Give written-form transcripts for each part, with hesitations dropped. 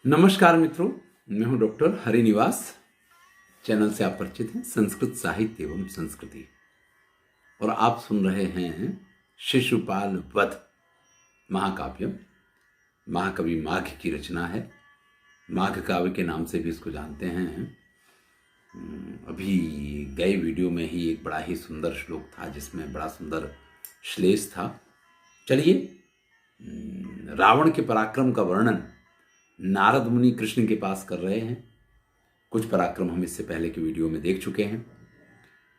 नमस्कार मित्रों, मैं हूं डॉक्टर हरिनिवास। चैनल से आप परिचित हैं संस्कृत साहित्य एवं संस्कृति, और आप सुन रहे हैं शिशुपाल वध महाकाव्य। महाकवि माघ की रचना है। माघ काव्य के नाम से भी इसको जानते हैं। अभी गए वीडियो में ही एक बड़ा ही सुंदर श्लोक था जिसमें बड़ा सुंदर श्लेष था। चलिए, रावण के पराक्रम का वर्णन नारद मुनि कृष्ण के पास कर रहे हैं। कुछ पराक्रम हम इससे पहले के वीडियो में देख चुके हैं।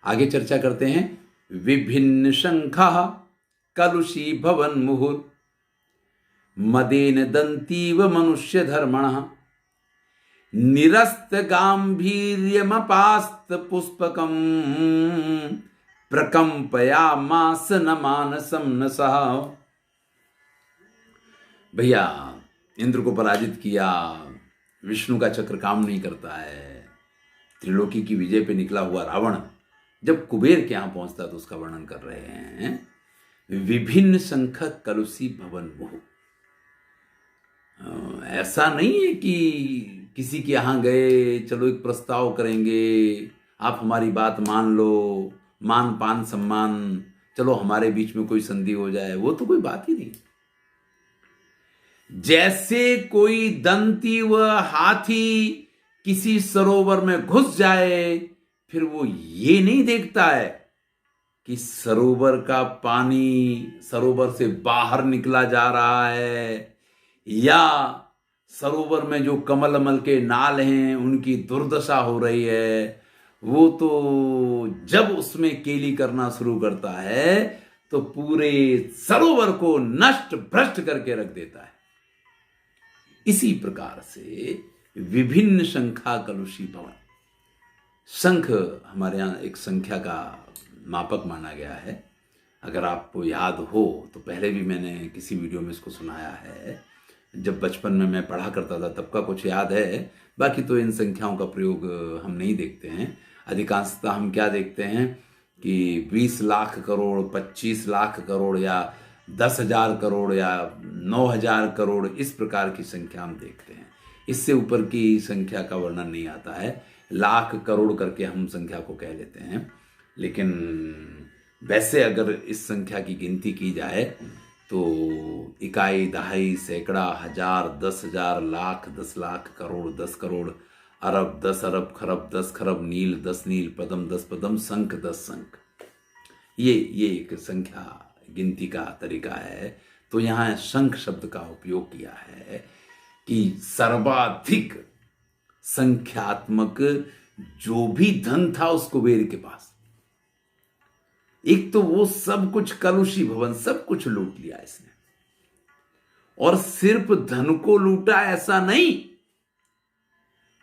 आगे चर्चा करते हैं। विभिन्न शंखा कलुषी भवन मुहुर मदेन दंतीव मनुष्य धर्मण निरस्त गांभीर्यमपास्त पुष्पकम प्रकंपया मास न मानसम न सहा। भैया, इंद्र को पराजित किया, विष्णु का चक्र काम नहीं करता है, त्रिलोकी की विजय पे निकला हुआ रावण जब कुबेर के यहां पहुंचता तो उसका वर्णन कर रहे हैं। विभिन्न शंख कलुषी भवन मुहु। ऐसा नहीं है कि किसी के यहां गए, चलो एक प्रस्ताव करेंगे, आप हमारी बात मान लो, मान पान सम्मान, चलो हमारे बीच में कोई संधि हो जाए, वो तो कोई बात ही नहीं। जैसे कोई दंती व हाथी किसी सरोवर में घुस जाए, फिर वो ये नहीं देखता है कि सरोवर का पानी सरोवर से बाहर निकला जा रहा है या सरोवर में जो कमल के नाल हैं उनकी दुर्दशा हो रही है। वो तो जब उसमें केली करना शुरू करता है तो पूरे सरोवर को नष्ट भ्रष्ट करके रख देता है। इसी प्रकार से विभिन्न शंखा कलुषी भवन। शंख हमारे यहाँ एक संख्या का मापक माना गया है। अगर आपको याद हो तो पहले भी मैंने किसी वीडियो में इसको सुनाया है। जब बचपन में मैं पढ़ा करता था तब का कुछ याद है, बाकी तो इन संख्याओं का प्रयोग हम नहीं देखते हैं। अधिकांशतः हम क्या देखते हैं कि 20 लाख करोड़, 25 लाख करोड़ या 10,000 करोड़ या 9,000 करोड़, इस प्रकार की संख्या हम देखते हैं। इससे ऊपर की संख्या का वर्णन नहीं आता है। लाख करोड़ करके हम संख्या को कह लेते हैं, लेकिन वैसे अगर इस संख्या की गिनती की जाए तो इकाई, दहाई, सैकड़ा, हजार, 10,000, लाख, 10 लाख, करोड़, 10 करोड़, अरब, 10 अरब, खरब, 10 खरब, नील, 10 नील, पदम, 10 पदम, संख, 10 संख। ये एक संख्या गिनती का तरीका है। तो यहां शंख शब्द का उपयोग किया है कि सर्वाधिक संख्यात्मक जो भी धन था उस कुबेर के पास, एक तो वो सब कुछ कलुषी भवन, सब कुछ लूट लिया इसने। और सिर्फ धन को लूटा ऐसा नहीं,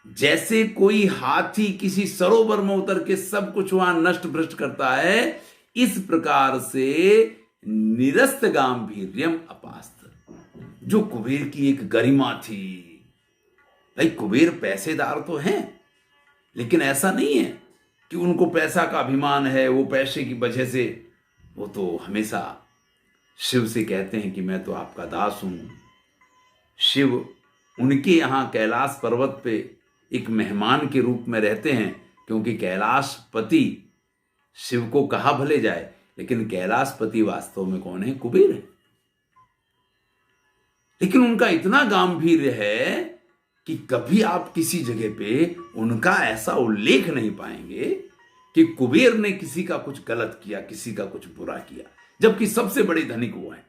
जैसे कोई हाथी किसी सरोवर में उतर के सब कुछ वहां नष्ट भ्रष्ट करता है, इस प्रकार से निरस्त गांभीर्यम अपास्त, जो कुबेर की एक गरिमा थी। भाई, कुबेर पैसेदार तो हैं, लेकिन ऐसा नहीं है कि उनको पैसा का अभिमान है, वो पैसे की वजह से वो तो हमेशा शिव से कहते हैं कि मैं तो आपका दास हूं। शिव उनके यहां कैलाश पर्वत पे एक मेहमान के रूप में रहते हैं, क्योंकि कैलाशपति शिव को कहा भले जाए, लेकिन कैलाशपति वास्तव में कौन है? कुबेर है। लेकिन उनका इतना गांभीर्य है कि कभी आप किसी जगह पे उनका ऐसा उल्लेख नहीं पाएंगे कि कुबेर ने किसी का कुछ गलत किया, किसी का कुछ बुरा किया, जबकि सबसे बड़े धनिक वो हैं।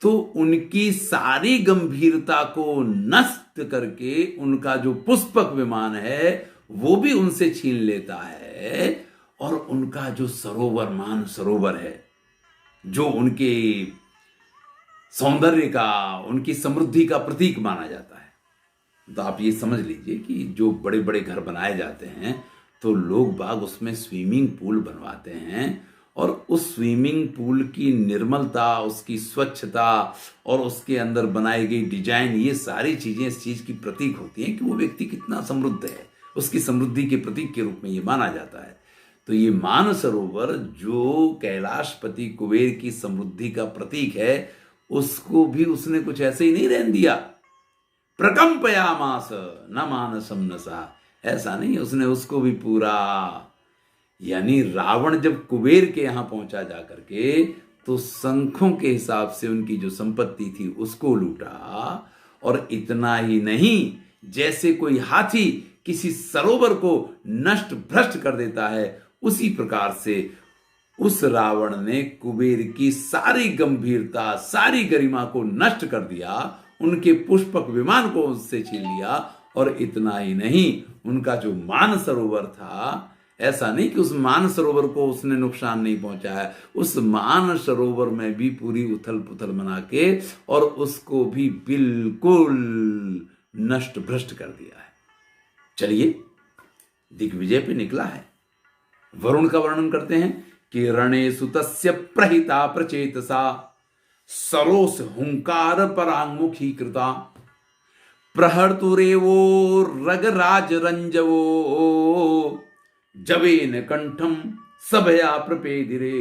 तो उनकी सारी गंभीरता को नष्ट करके उनका जो पुष्पक विमान है वो भी उनसे छीन लेता है, और उनका जो सरोवर, मान सरोवर है, जो उनके सौंदर्य का, उनकी समृद्धि का प्रतीक माना जाता है। तो आप ये समझ लीजिए कि जो बड़े बड़े घर बनाए जाते हैं तो लोग बाग उसमें स्विमिंग पूल बनवाते हैं, और उस स्विमिंग पूल की निर्मलता, उसकी स्वच्छता और उसके अंदर बनाई गई डिजाइन, ये सारी चीजें इस चीज की प्रतीक होती हैं कि वो व्यक्ति कितना समृद्ध है। उसकी समृद्धि के प्रतीक के रूप में ये माना जाता है। तो ये मानसरोवर जो कैलाशपति कुबेर की समृद्धि का प्रतीक है, उसको भी उसने कुछ ऐसे ही नहीं रहने दिया प्रकंपयामास न मानसम न सा। ऐसा नहीं, उसने उसको भी पूरा, यानी रावण जब कुबेर के यहां पहुंचा जाकर के, तो शंखों के हिसाब से उनकी जो संपत्ति थी उसको लूटा। और इतना ही नहीं, जैसे कोई हाथी किसी सरोवर को नष्ट भ्रष्ट कर देता है, उसी प्रकार से उस रावण ने कुबेर की सारी गंभीरता, सारी गरिमा को नष्ट कर दिया, उनके पुष्पक विमान को उससे छीन लिया। और इतना ही नहीं, उनका जो मान सरोवर था, ऐसा नहीं कि उस मान सरोवर को उसने नुकसान नहीं पहुंचाया, उस मान सरोवर में भी पूरी उथल पुथल बना के और उसको भी बिल्कुल नष्ट भ्रष्ट कर दिया है। चलिए, दिग्विजय पे निकला है। वरुण का वर्णन करते हैं कि रणे सुतस्य प्रहिता प्रचेतसा सरोस हुंकार परांगमुखी कृता प्रहर्तुरेवो रगराज रंजवो जवेन कंठम सभया प्रपेदिरे।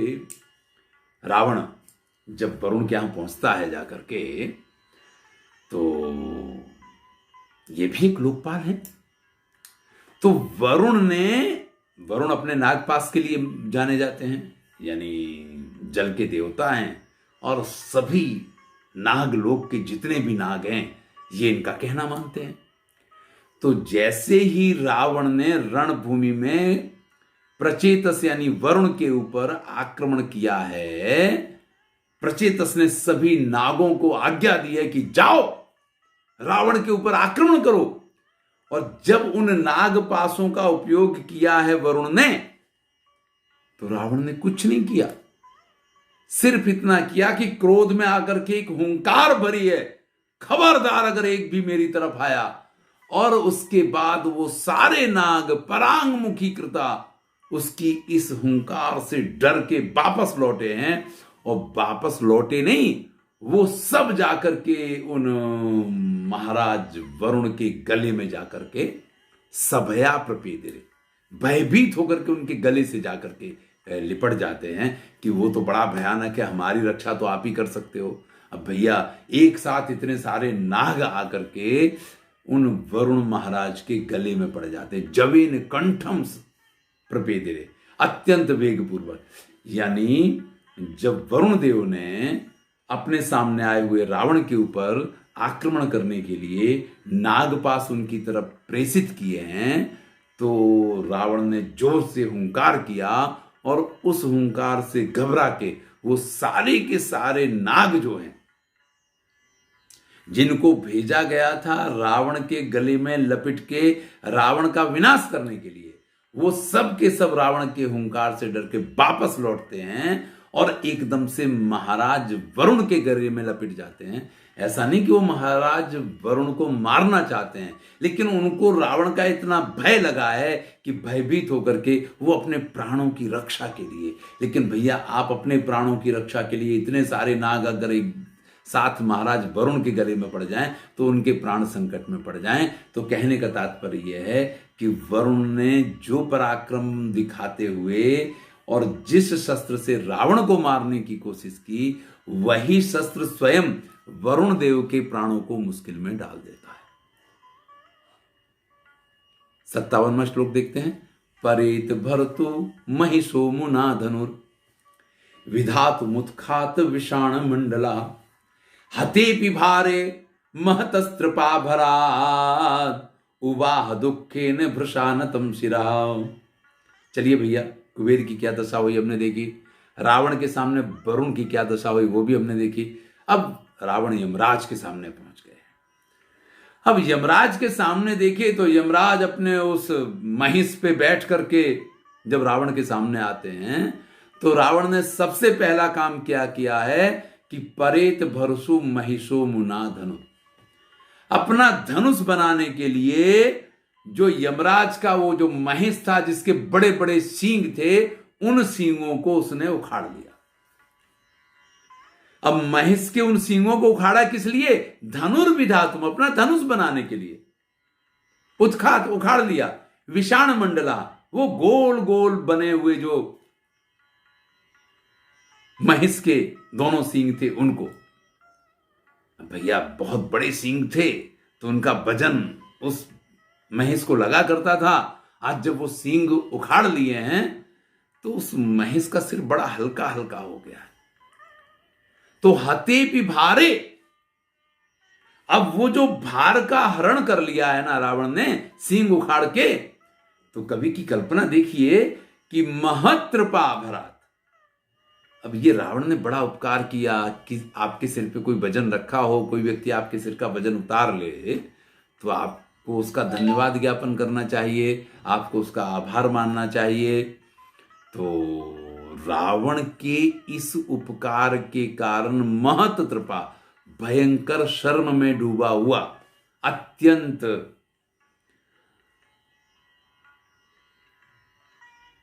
रावण जब वरुण के यहां पहुंचता है जाकर के, तो ये भी एक लोकपाल है। तो वरुण अपने नागपाश के लिए जाने जाते हैं, यानी जल के देवता हैं, और सभी नागलोक के जितने भी नाग हैं ये इनका कहना मानते हैं। तो जैसे ही रावण ने रणभूमि में प्रचेतस यानी वरुण के ऊपर आक्रमण किया है, प्रचेतस ने सभी नागों को आज्ञा दी है कि जाओ रावण के ऊपर आक्रमण करो। और जब उन नागपाशों का उपयोग किया है वरुण ने, तो रावण ने कुछ नहीं किया, सिर्फ इतना किया कि क्रोध में आकर के एक हुंकार भरी है, खबरदार अगर एक भी मेरी तरफ आया। और उसके बाद वो सारे नाग परांगमुखी कृता उसकी इस हुंकार से डर के वापस लौटे हैं। और वापस लौटे नहीं, वो सब जाकर के उन महाराज वरुण के गले में जाकर के सभया प्रपेदिरे, भयभीत होकर के उनके गले से जाकर के लिपट जाते हैं कि वो तो बड़ा भयानक है, हमारी रक्षा तो आप ही कर सकते हो। अब भैया एक साथ इतने सारे नाग आकर के उन वरुण महाराज के गले में पड़ जाते, जवेन कंठम प्रपेदिरे, अत्यंत वेगपूर्वक। यानी जब वरुण देव ने अपने सामने आए हुए रावण के ऊपर आक्रमण करने के लिए नागपाश उनकी तरफ प्रेषित किए हैं, तो रावण ने जोर से हुंकार किया और उस हुंकार से घबरा के वो सारे के सारे नाग जो हैं, जिनको भेजा गया था रावण के गले में लपेट के रावण का विनाश करने के लिए, वो सब के सब रावण के हुंकार से डर के वापस लौटते हैं और एकदम से महाराज वरुण के गले में लपेट जाते हैं। ऐसा नहीं कि वो महाराज वरुण को मारना चाहते हैं, लेकिन उनको रावण का इतना भय लगा है कि भयभीत होकर के वो अपने प्राणों की रक्षा के लिए, लेकिन भैया आप अपने प्राणों की रक्षा के लिए इतने सारे नाग अगर एक साथ महाराज वरुण के गले में पड़ जाएं तो उनके प्राण संकट में पड़ जाएं। तो कहने का तात्पर्य यह है कि वरुण ने जो पराक्रम दिखाते हुए और जिस शस्त्र से रावण को मारने की कोशिश की, वही शस्त्र स्वयं वरुण देव के प्राणों को मुश्किल में डाल देता है। 57वां श्लोक देखते हैं। परेत भरतु महिषो मुना धनुर विधातु मुत्खात विषाण मंडला हते पिभारे महतस्त्रपा भरात उवाह दुखे न भृशानतम शिरा। चलिए भैया, कुबेर की क्या दशा हुई हमने देखी, रावण के सामने वरुण की क्या दशा हुई वो भी हमने देखी। अब रावण यमराज के सामने पहुंच गए। अब यमराज के सामने देखे तो यमराज अपने उस महिष पे बैठ करके जब रावण के सामने आते हैं, तो रावण ने सबसे पहला काम क्या किया है कि परेत भरसु महिषो मुना धनु, अपना धनुष बनाने के लिए जो यमराज का वो जो महिष था जिसके बड़े बड़े सींग थे, उन सींगों को उसने उखाड़ लिया। अब महिष के उन सींगों को उखाड़ा किस लिए? धनुर्विधातुम, अपना धनुष बनाने के लिए। उत्खात, उखाड़ लिया। विषाण मंडला, वो गोल गोल बने हुए जो महिष के दोनों सींग थे उनको। भैया बहुत बड़े सींग थे, तो उनका वजन उस महेश को लगा करता था। आज जब वो सींग उखाड़ लिए हैं तो उस महेश का सिर बड़ा हल्का हल्का हो गया है। तो हते भी भारे, अब वो जो भार का हरण कर लिया है ना रावण ने सींग उखाड़ के, तो कवि की कल्पना देखिए कि महत्रपा भरात। अब ये रावण ने बड़ा उपकार किया कि आपके सिर पे कोई वजन रखा हो, कोई व्यक्ति आपके सिर का वजन उतार ले, तो आपको उसका धन्यवाद ज्ञापन करना चाहिए, आपको उसका आभार मानना चाहिए। तो रावण के इस उपकार के कारण महत्त्रपा, भयंकर शर्म में डूबा हुआ, अत्यंत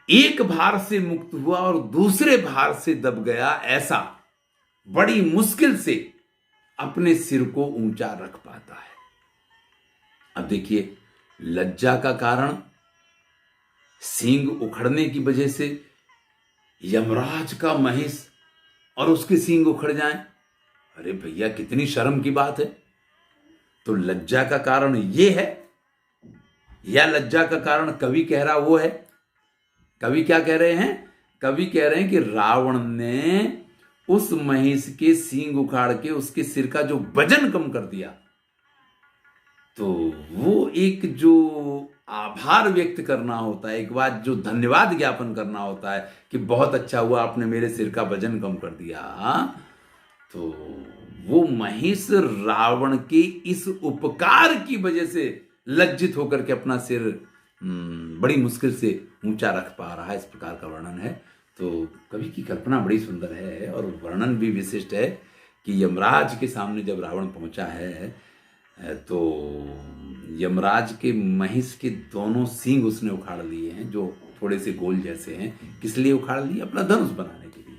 एक भार से मुक्त हुआ और दूसरे भार से दब गया, ऐसा बड़ी मुश्किल से अपने सिर को ऊंचा रख पाता है। अब देखिए, लज्जा का कारण सींग उखड़ने की वजह से यमराज का महेश और उसके सींग उखड़ जाएं, अरे भैया कितनी शर्म की बात है। तो लज्जा का कारण ये है, या लज्जा का कारण कवि कह रहा वो है। कवि क्या कह रहे हैं? कवि कह रहे हैं कि रावण ने उस महेश के सींग उखाड़ के उसके सिर का जो वजन कम कर दिया, तो वो एक जो आभार व्यक्त करना होता है, एक बात जो धन्यवाद ज्ञापन करना होता है कि बहुत अच्छा हुआ आपने मेरे सिर का वजन कम कर दिया, तो वो महेश रावण के इस उपकार की वजह से लज्जित होकर के अपना सिर बड़ी मुश्किल से ऊंचा रख पा रहा है। इस प्रकार का वर्णन है। तो कवि की कल्पना बड़ी सुंदर है और वर्णन भी विशिष्ट है कि यमराज के सामने जब रावण पहुंचा है तो यमराज के महेश के दोनों सींग उसने उखाड़ लिए हैं, जो थोड़े से गोल जैसे हैं। किस लिए उखाड़ लिए? अपना धनुष बनाने के लिए।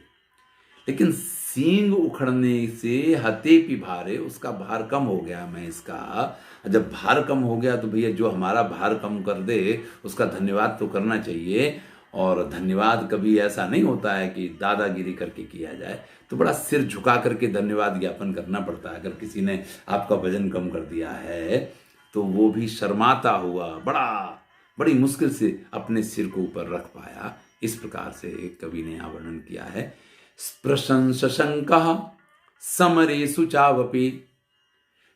लेकिन सींग उखड़ने से हते पी भारे, उसका भार कम हो गया महेश का। जब भार कम हो गया तो भैया जो हमारा भार कम कर दे उसका धन्यवाद तो करना चाहिए। और धन्यवाद कभी ऐसा नहीं होता है कि दादागिरी करके किया जाए, तो बड़ा सिर झुका करके धन्यवाद ज्ञापन करना पड़ता है। अगर किसी ने आपका वजन कम कर दिया है तो वो भी शर्माता हुआ बड़ी मुश्किल से अपने सिर को ऊपर रख पाया। इस प्रकार से कवि ने यहाँ वर्णन किया है। स्पृशं शशंकः समरेषु चावपि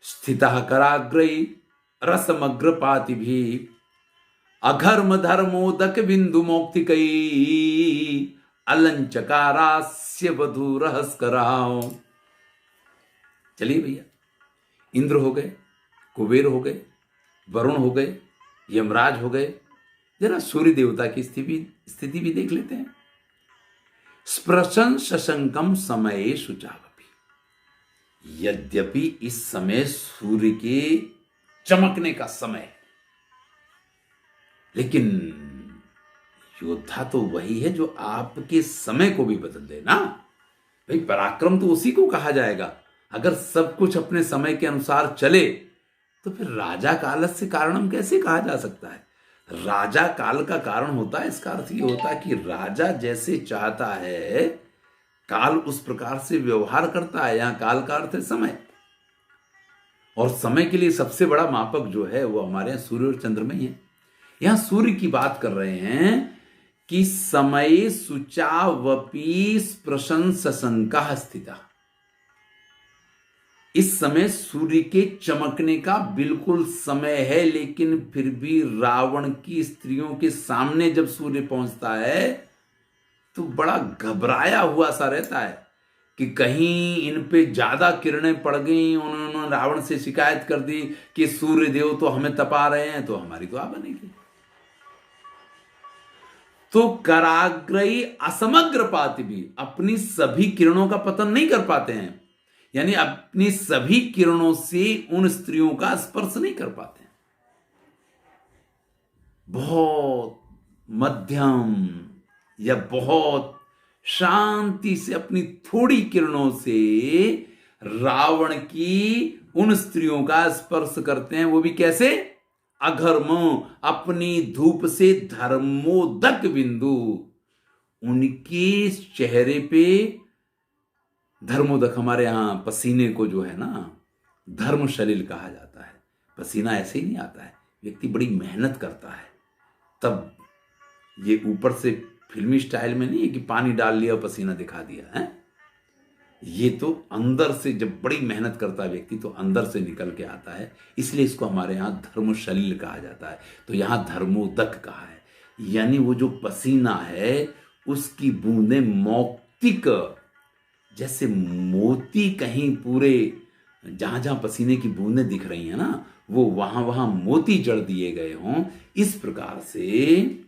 स्थितः कराग्रैः रसमग्रपातिभिः अघर्म धर्मोदक बिंदु मौक्तिकैः अलंचकारास्य वधू रहस्कराओ। चलिए भैया, इंद्र हो गए, कुबेर हो गए, वरुण हो गए, यमराज हो गए, जरा सूर्य देवता की स्थिति भी देख लेते हैं। स्पृशं शशंकम समये शुचावपि, यद्यपि इस समय सूर्य के चमकने का समय है, लेकिन योद्धा तो वही है जो आपके समय को भी बदल दे ना भाई। पराक्रम तो उसी को कहा जाएगा। अगर सब कुछ अपने समय के अनुसार चले तो फिर राजा कालस्य कारणम कैसे कहा जा सकता है? राजा काल का कारण होता है, इसका अर्थ ये होता है कि राजा जैसे चाहता है काल उस प्रकार से व्यवहार करता है। यहां काल का अर्थ है समय, और समय के लिए सबसे बड़ा मापक जो है वो हमारे यहां सूर्य और चंद्रमा ही है। यहां सूर्य की बात कर रहे हैं कि समय शुचावपि स्पृशं शशंकः स्थितः, इस समय सूर्य के चमकने का बिल्कुल समय है, लेकिन फिर भी रावण की स्त्रियों के सामने जब सूर्य पहुंचता है तो बड़ा घबराया हुआ सा रहता है कि कहीं इन पे ज्यादा किरणें पड़ गई, उन्होंने रावण से शिकायत कर दी कि सूर्य देव तो हमें तपा रहे हैं, तो हमारी तो आ बनेगी। तो कराग्रही असमग्र पाति भी अपनी सभी किरणों का पतन नहीं कर पाते हैं, यानी अपनी सभी किरणों से उन स्त्रियों का स्पर्श नहीं कर पाते हैं। बहुत मध्यम या बहुत शांति से अपनी थोड़ी किरणों से रावण की उन स्त्रियों का स्पर्श करते हैं। वो भी कैसे? अघर्मो, अपनी धूप से धर्मोदक बिंदु, उनके चेहरे पे धर्मोदक, हमारे यहां पसीने को जो है ना धर्म शलील कहा जाता है। पसीना ऐसे ही नहीं आता है, व्यक्ति बड़ी मेहनत करता है, तब ये ऊपर से फिल्मी स्टाइल में नहीं है कि पानी डाल लिया और पसीना दिखा दिया है। ये तो अंदर से जब बड़ी मेहनत करता है व्यक्ति तो अंदर से निकल के आता है, इसलिए इसको हमारे यहाँ धर्मशलील कहा जाता है। तो यहाँ धर्मोदक कहा है, यानी वो जो पसीना है उसकी बूंदें मौक्तिक, जैसे मोती कहीं पूरे जहां जहां पसीने की बूंदें दिख रही हैं ना, वो वहां वहां मोती जड़ दिए गए हों, इस प्रकार से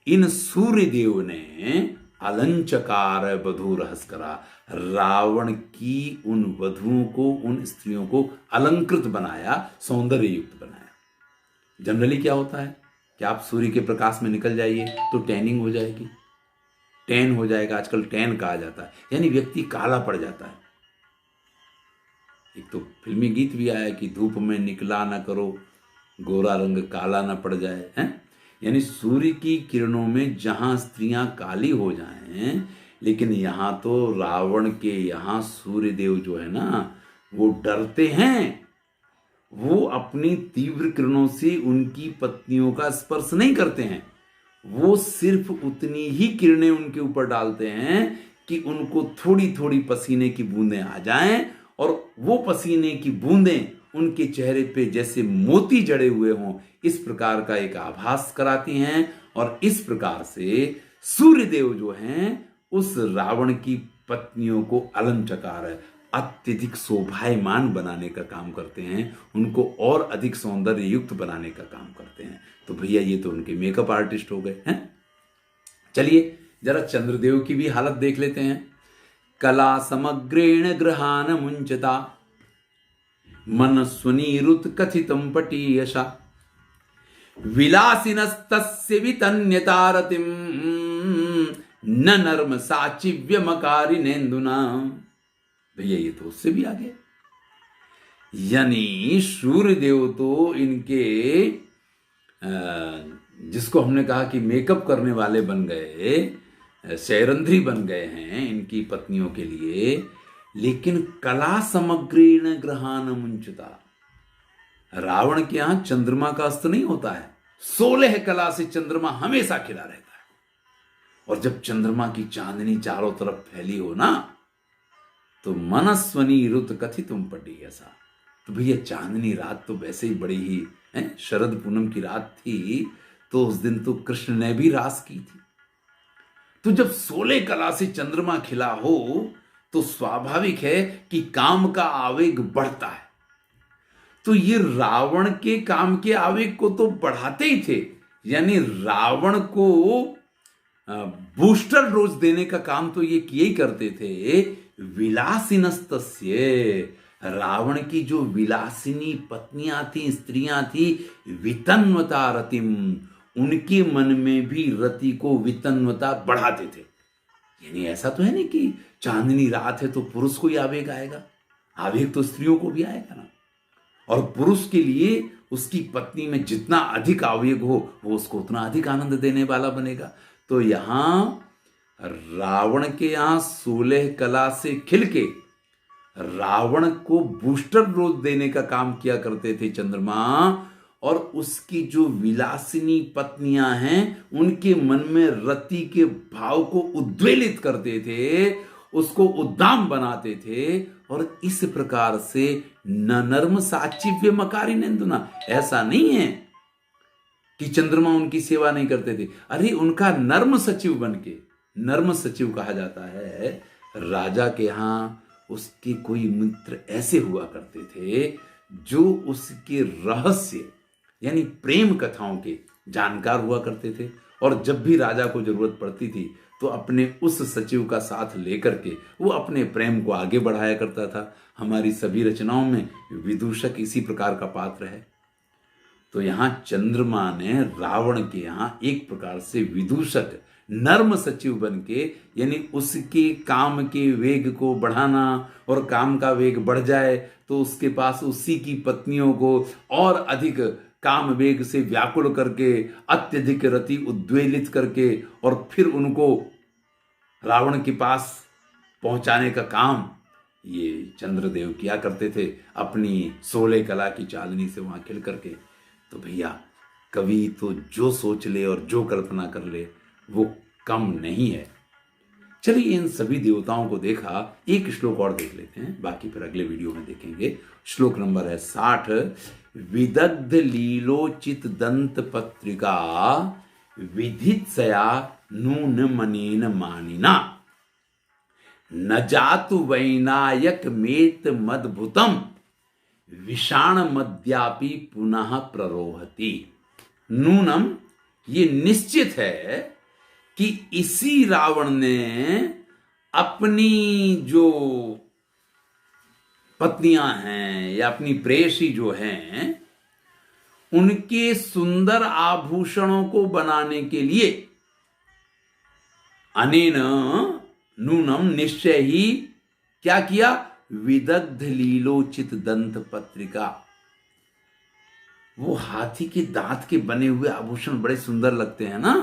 इन सूर्यदेव ने अलंचकार वधू रहस करा, रावण की उन वधुओं को, उन स्त्रियों को अलंकृत बनाया, सौंदर्य युक्त बनाया। जनरली क्या होता है कि आप सूर्य के प्रकाश में निकल जाइए तो टैनिंग हो जाएगी, टैन हो जाएगा, आजकल टैन कहा जाता है, यानी व्यक्ति काला पड़ जाता है। एक तो फिल्मी गीत भी आया कि धूप में निकला ना करो, गोरा रंग काला ना पड़ जाए, हैं? यानी सूर्य की किरणों में जहां स्त्रियां काली हो जाएं, लेकिन यहां तो रावण के यहां सूर्यदेव जो है ना वो डरते हैं, वो अपनी तीव्र किरणों से उनकी पत्नियों का स्पर्श नहीं करते हैं, वो सिर्फ उतनी ही किरणें उनके ऊपर डालते हैं कि उनको थोड़ी थोड़ी पसीने की बूंदें आ जाएं, और वो पसीने की बूंदें उनके चेहरे पे जैसे मोती जड़े हुए हों, इस प्रकार का एक आभास कराती हैं। और इस प्रकार से सूर्यदेव जो हैं उस रावण की पत्नियों को अलंचकार, अत्यधिक शोभायमान बनाने का काम करते हैं, उनको और अधिक सौंदर्य युक्त बनाने का काम करते हैं। तो भैया ये तो उनके मेकअप आर्टिस्ट हो गए हैं। चलिए जरा चंद्रदेव की भी हालत देख लेते हैं। कला समग्रेण ग्रहान मुंचता मनस्वनीरुत कथितं पटीयशा विलासिनस्तस्य वितन्यतारतिम न नर्म साचिव्यमकारिनेन्दुना। भैया ये तो उससे भी आगे, यानी सूर्यदेव तो इनके जिसको हमने कहा कि मेकअप करने वाले बन गए, शैरंध्री बन गए हैं इनकी पत्नियों के लिए, लेकिन कला समग्रेण ग्रहान मुंचता, रावण के यहां चंद्रमा का अस्त नहीं होता है, 16 कला से चंद्रमा हमेशा खिला रहता है। और जब चंद्रमा की चांदनी चारों तरफ फैली हो ना, तो मनस्वनी रुत कथितुम पटी ऐसा। तो भैया चांदनी रात तो वैसे ही बड़ी ही शरद पूनम की रात थी, तो उस दिन तो कृष्ण ने भी रास की थी। तो जब 16 कला से चंद्रमा खिला हो तो स्वाभाविक है कि काम का आवेग बढ़ता है। तो ये रावण के काम के आवेग को तो बढ़ाते ही थे, यानी रावण को बूस्टर डोज देने का काम तो ये किए ही करते थे। विलासिनस्तस्य, रावण की जो विलासिनी पत्नियां थी, स्त्रियां थी, वितन्वता रतिम, उनके मन में भी रति को वितन्वता बढ़ाते थे। यानी ऐसा तो है नहीं कि चांदनी रात है तो पुरुष को ही आवेग आएगा, आवेग तो स्त्रियों को भी आएगा ना। और पुरुष के लिए उसकी पत्नी में जितना अधिक आवेग हो वो उसको उतना अधिक आनंद देने वाला बनेगा। तो यहां रावण के यहां 16 कला से खिलके रावण को बूस्टर डोज देने का काम किया करते थे चंद्रमा, और उसकी जो विलासिनी पत्नियां हैं उनके मन में रति के भाव को उद्वेलित करते थे, उसको उद्दाम बनाते थे। और इस प्रकार से न नर्म साचिव्य मकारी नेन्दुना, ऐसा नहीं है कि चंद्रमा उनकी सेवा नहीं करते थे, अरे उनका नर्म सचिव बनके, नर्म सचिव कहा जाता है। राजा के यहां उसके कोई मित्र ऐसे हुआ करते थे जो उसके रहस्य यानी प्रेम कथाओं के जानकार हुआ करते थे, और जब भी राजा को जरूरत पड़ती थी तो अपने उस सचिव का साथ लेकर के वो अपने प्रेम को आगे बढ़ाया करता था। हमारी सभी रचनाओं में विदूषक इसी प्रकार का पात्र है। तो यहां चंद्रमा ने रावण के यहां एक प्रकार से विदूषक, नर्म सचिव बनके, यानी उसके काम के वेग को बढ़ाना, और काम का वेग बढ़ जाए तो उसके पास उसी की पत्नियों को और अधिक काम वेग से व्याकुल करके, अत्यधिक रति उद्वेलित करके, और फिर उनको रावण के पास पहुंचाने का काम ये चंद्रदेव किया करते थे अपनी 16 कला की चांदनी से वहां खिल करके। तो भैया कवि तो जो सोच ले और जो कल्पना कर ले वो कम नहीं है। चलिए इन सभी देवताओं को देखा, एक श्लोक और देख लेते हैं, बाकी फिर अगले वीडियो में देखेंगे। श्लोक नंबर है 60। विदग्ध लीलोचित दंत पत्रिका विधित्सया नून मनेन मानिना न जातु वैनायक मेत मद्भुतम विषाण मद्यापि पुनः प्ररोहति। नूनम, ये निश्चित है कि इसी रावण ने अपनी जो पत्नियां हैं या अपनी प्रेयसी जो हैं उनके सुंदर आभूषणों को बनाने के लिए अनेन नूनम, निश्चय ही क्या किया, विदग्ध लीलोचित दंत पत्रिका, वो हाथी के दांत के बने हुए आभूषण बड़े सुंदर लगते हैं ना।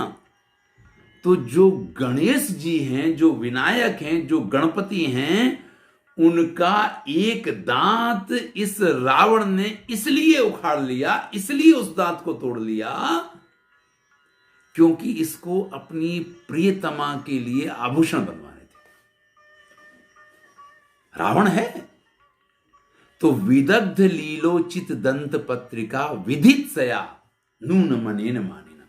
तो जो गणेश जी हैं, जो विनायक हैं, जो गणपति हैं, उनका एक दांत इस रावण ने इसलिए उखाड़ लिया, इसलिए उस दांत को तोड़ लिया क्योंकि इसको अपनी प्रियतमा के लिए आभूषण बनवाने थे। रावण है तो विदग्ध लीलोचित दंत पत्रिका विधित्सया नून मनेन मानिना।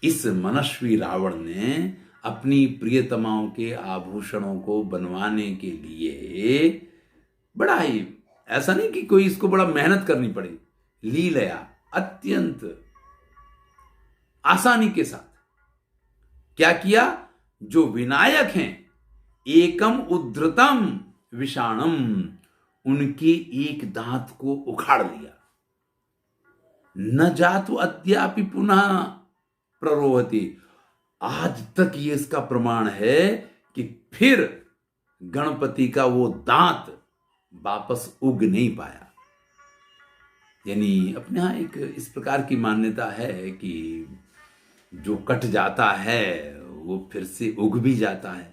इस मनस्वी रावण ने अपनी प्रियतमाओं के आभूषणों को बनवाने के लिए बड़ा ही, ऐसा नहीं कि कोई इसको बड़ा मेहनत करनी पड़ी, लीलया, अत्यंत आसानी के साथ क्या किया, जो विनायक हैं एकम उद्धृतम विषाणम, उनके एक दांत को उखाड़ लिया। न जातु अद्यापि पुनः प्ररोहति, आज तक ये इसका प्रमाण है कि फिर गणपति का वो दांत वापस उग नहीं पाया। यानी अपने यहां एक इस प्रकार की मान्यता है कि जो कट जाता है वो फिर से उग भी जाता है।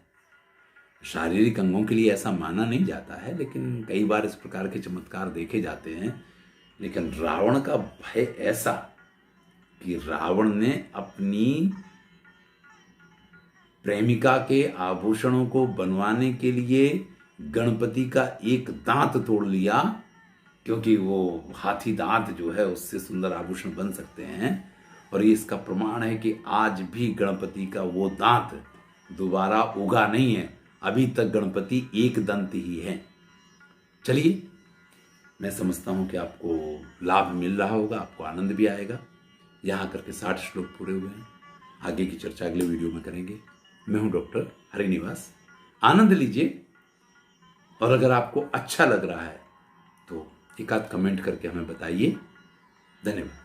शारीरिक अंगों के लिए ऐसा माना नहीं जाता है, लेकिन कई बार इस प्रकार के चमत्कार देखे जाते हैं। लेकिन रावण का भय ऐसा कि रावण ने अपनी प्रेमिका के आभूषणों को बनवाने के लिए गणपति का एक दांत तोड़ लिया, क्योंकि वो हाथी दांत जो है उससे सुंदर आभूषण बन सकते हैं। और ये इसका प्रमाण है कि आज भी गणपति का वो दांत दोबारा उगा नहीं है, अभी तक गणपति एक दंत ही है। चलिए, मैं समझता हूं कि आपको लाभ मिल रहा होगा, आपको आनंद भी आएगा। यहाँ करके 60 श्लोक पूरे हुए हैं। आगे की चर्चा अगले वीडियो में करेंगे। मैं हूं डॉक्टर हरिनिवास। आनंद लीजिए, और अगर आपको अच्छा लग रहा है तो एक आध कमेंट करके हमें बताइए। धन्यवाद।